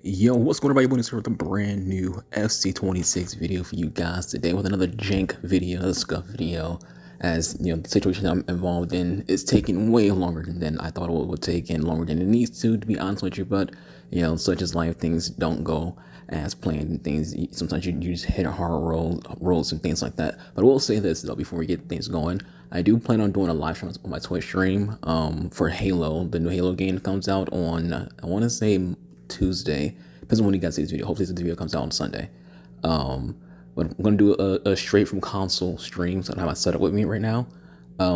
Yo, what's going on, everybody? It's here with a brand new FC26 video for you guys today with another jank video, a scuff video. As you know, the situation I'm involved in is taking way longer than I thought it would take, and longer than it needs to be honest with you. But you know, such as life, things don't go as planned, and things sometimes you just hit a hard roads and things like that. But I will say this though, before we get things going, I do plan on doing a live stream on my Twitch stream for Halo. The new Halo game comes out on I want to say Tuesday. Depends on when you guys see this video. Hopefully this video comes out on Sunday. But I'm gonna do a straight from console stream. So I don't have my setup with me right now.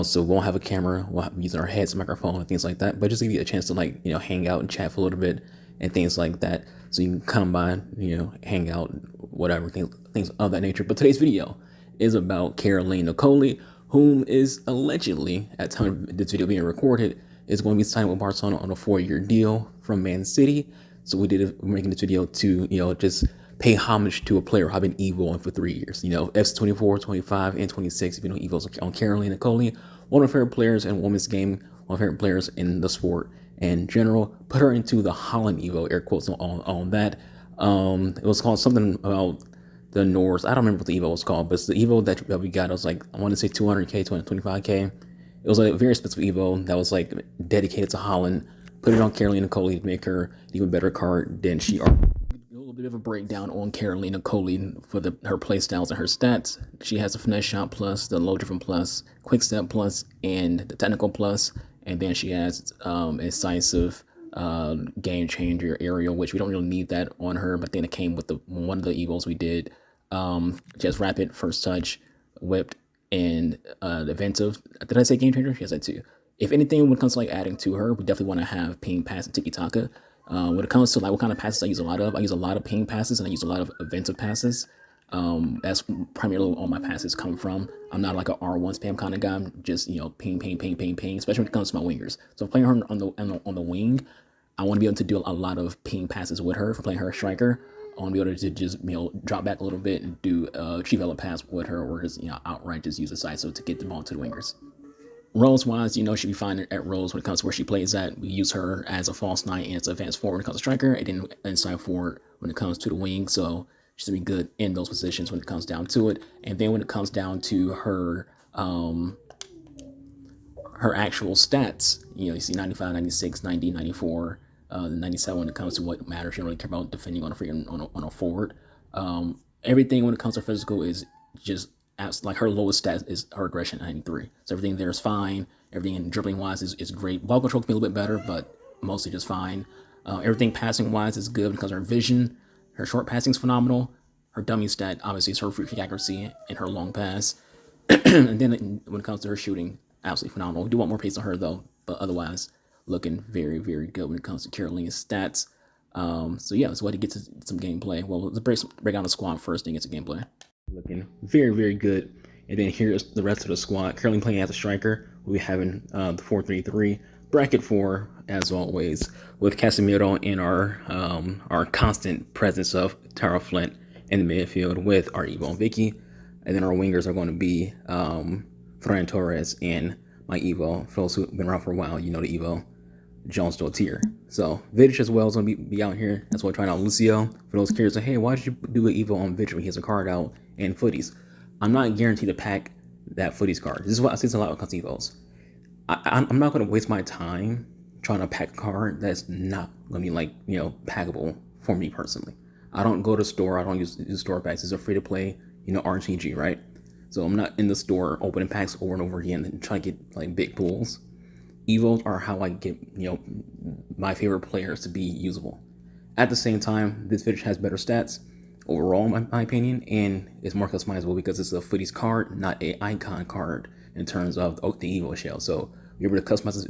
So we won't have a camera. We'll use our heads, microphone, and things like that. But just give you a chance to hang out and chat for a little bit and things like that. So you can come by, hang out, whatever things of that nature. But today's video is about Kerolin, whom is allegedly, at the time of this video being recorded, is going to be signed with Barcelona on a 4-year deal from Man City. So we're making this video to, just pay homage to a player who I've been evoing for 3 years. FC24, 25, and 26, evos on Kerolin, one of my favorite players in women's game, one of my favorite players in the sport in general. Put her into the Holland evo, air quotes on that. It was called something about the Norse. I don't remember what the evo was called, but it's the evo that we got. It was like, I want to say 200k, 225k. It was a very expensive evo that was like dedicated to Holland. Put it on Kerolin to make her an even better card than she are. A little bit of a breakdown on Kerolin for her playstyles and her stats. She has a finesse shot plus, the low driven plus, quick step plus, and the technical plus. And then she has incisive, game changer, aerial, which we don't really need that on her. But then it came with one of the evos we did. She has rapid, first touch, whipped, and inventive. Did I say game changer? She has that too. If anything, when it comes to adding to her, we definitely want to have ping, pass, and tiki-taka. When it comes to what kind of passes I use a lot of ping passes, and I use a lot of inventive passes. That's primarily all my passes come from. I'm not like a R1 spam kind of guy. I'm just, ping, ping, ping, ping, ping, especially when it comes to my wingers. So playing her on the wing, I want to be able to do a lot of ping passes with her. For playing her striker, I want to be able to just, drop back a little bit and do a chief pass with her, or just, outright just use a decisive to get the ball to the wingers. Roles wise, she'd be fine at roles when it comes to where she plays at. We use her as a false nine and as an advanced forward when it comes to striker, and then inside forward when it comes to the wing. So she's gonna be good in those positions when it comes down to it. And then when it comes down to her actual stats, you see 95, 96, 90, 94, 97 when it comes to what matters. She don't really care about defending on a forward. Everything when it comes to physical is just like her lowest stat is her aggression 93. So everything there is fine. Everything in dribbling wise is great. Ball control can be a little bit better, but mostly just fine. Everything passing wise is good because her vision, her short passing is phenomenal. Her dummy stat obviously is her free kick accuracy and her long pass. And then when it comes to her shooting, absolutely phenomenal. We do want more pace on her though, but otherwise looking very, very good when it comes to Kerolin's stats. So yeah, let's go ahead and get to some gameplay. Well, let's break down the squad first and get to gameplay. Looking very, very good. And then here's the rest of the squad. Kerolin playing as a striker. We'll be having the 4-3-3 bracket 4 as always, with Casemiro in our constant presence of Tara Flint in the midfield with our Evo and Vicky. And then our wingers are going to be Ferran Torres and my Evo. For those who've been around for a while, the Evo, Jones Dotier. So Vidic as well is going to be out here. That's why I'm trying out Lucio. For those curious, like, hey, why did you do an Evo on Vidic when he has a card out and footies? I'm not guaranteed to pack that footies card. This is what I see a lot with Evos. I'm not going to waste my time trying to pack a card that's not going to be packable for me personally. I don't go to the store. I don't use store packs. It's a free to play, RTG, right? So I'm not in the store opening packs over and over again and trying to get big pools. Evos are how I get, my favorite players to be usable. At the same time, this Vidic has better stats overall, in my opinion, and it's more customizable because it's a footies card, not a icon card in terms of the Evo shell. So you're able to customize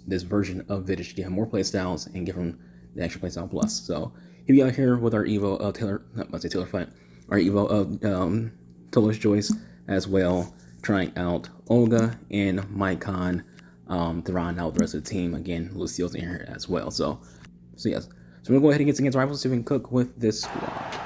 this version of Vidic to get him more play styles and give him the extra play style plus. So he'll be out here with our Evo of Taylor Flint, our Evo of Taylor's Joyce as well, trying out Olga and Maicon. To round out the rest of the team. Again, Lucio's in here as well. So yes. So we're gonna go ahead and get against rivals, see if we can cook with this squad.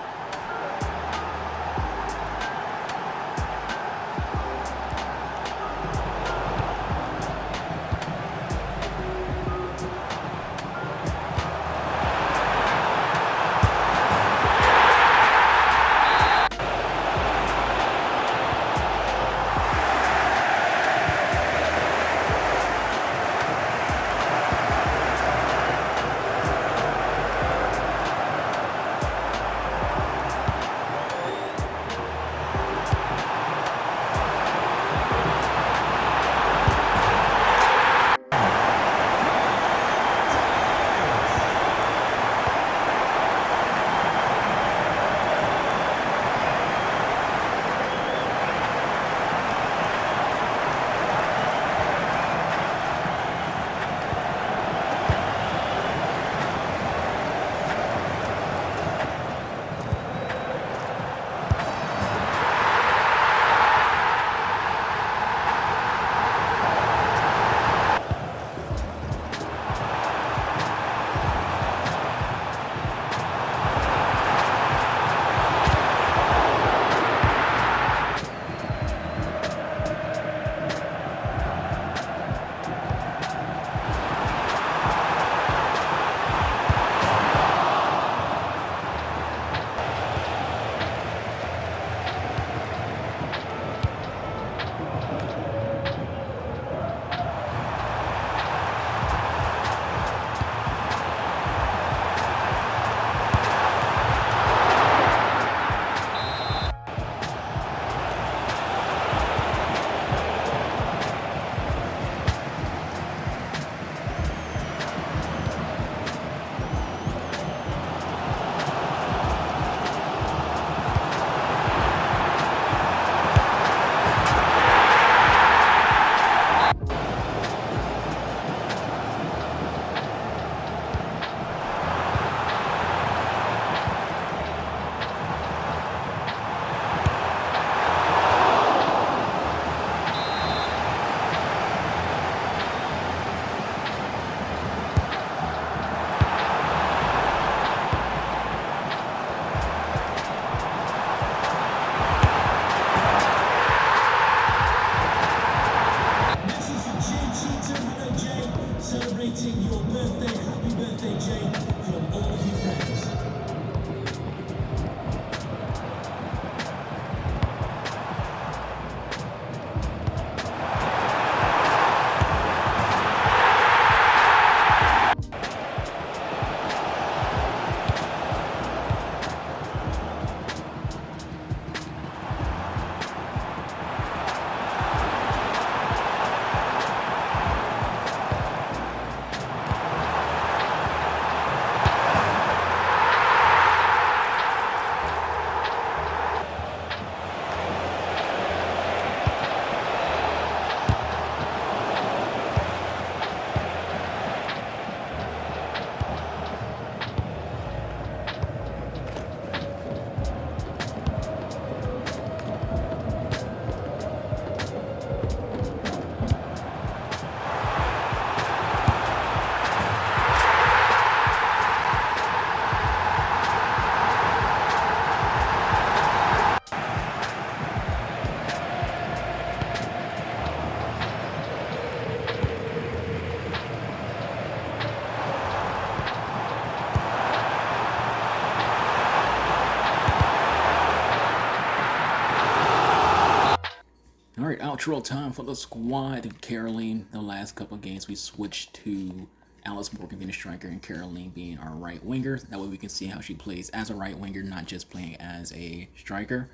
Outro time for the squad. Kerolin, the last couple of games we switched to Alice Morgan being a striker and Kerolin being our right winger. That way we can see how she plays as a right winger, not just playing as a striker.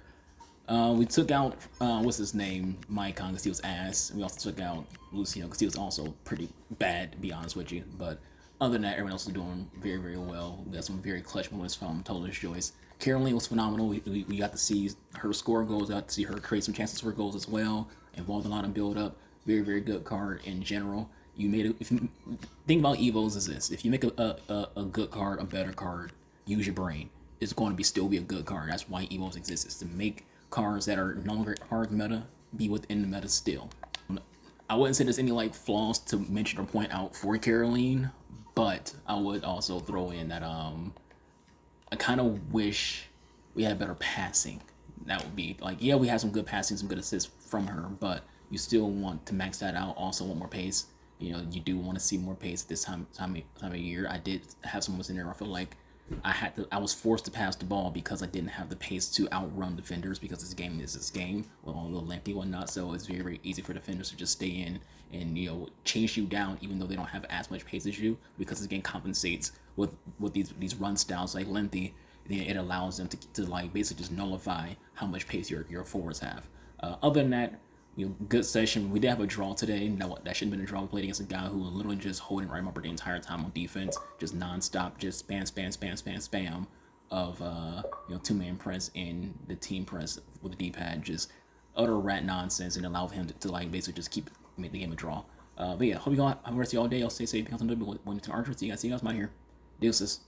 We took out, what's his name, Maicon, because he was ass. We also took out Luciano because he was also pretty bad, to be honest with you. But other than that, everyone else is doing very, very well. We got some very clutch moments from Total Joyce. Kerolin was phenomenal. We got to see her score goals, got to see her create some chances for goals as well. Involved a lot of build up. Very, very good card in general. You made it. If you think about Evos is this: if you make a good card, a better card, use your brain. It's going to be still be a good card. That's why Evos exist, is to make cards that are no longer hard meta be within the meta still. I wouldn't say there's any like flaws to mention or point out for Kerolin, but I would also throw in that I kind of wish we had better passing. That would be like, yeah, we had some good passing, some good assists from her, but you still want to max that out. Also want more pace. You know, you do want to see more pace this time of year. I did have some moments in there where I feel like I was forced to pass the ball because I didn't have the pace to outrun defenders, because this game is this game with all the lengthy and whatnot. So it's very, very easy for defenders to just stay in and, you know, chase you down even though they don't have as much pace as you, because this game compensates with these run styles like lengthy. It allows them to like basically just nullify how much pace your forwards have. Other than that, you know, good session. We did have a draw today. That shouldn't have been a draw. We played against a guy who was literally just holding right bumper the entire time on defense, just nonstop, just spam of you know, two-man press and the team press with the D-pad, just utter rat nonsense, and allow him to like basically just make the game a draw. But yeah, hope you all have a rest of y'all day. I'll stay safe. Because I'm going to Archer. See you guys. I'm out here. Deuces.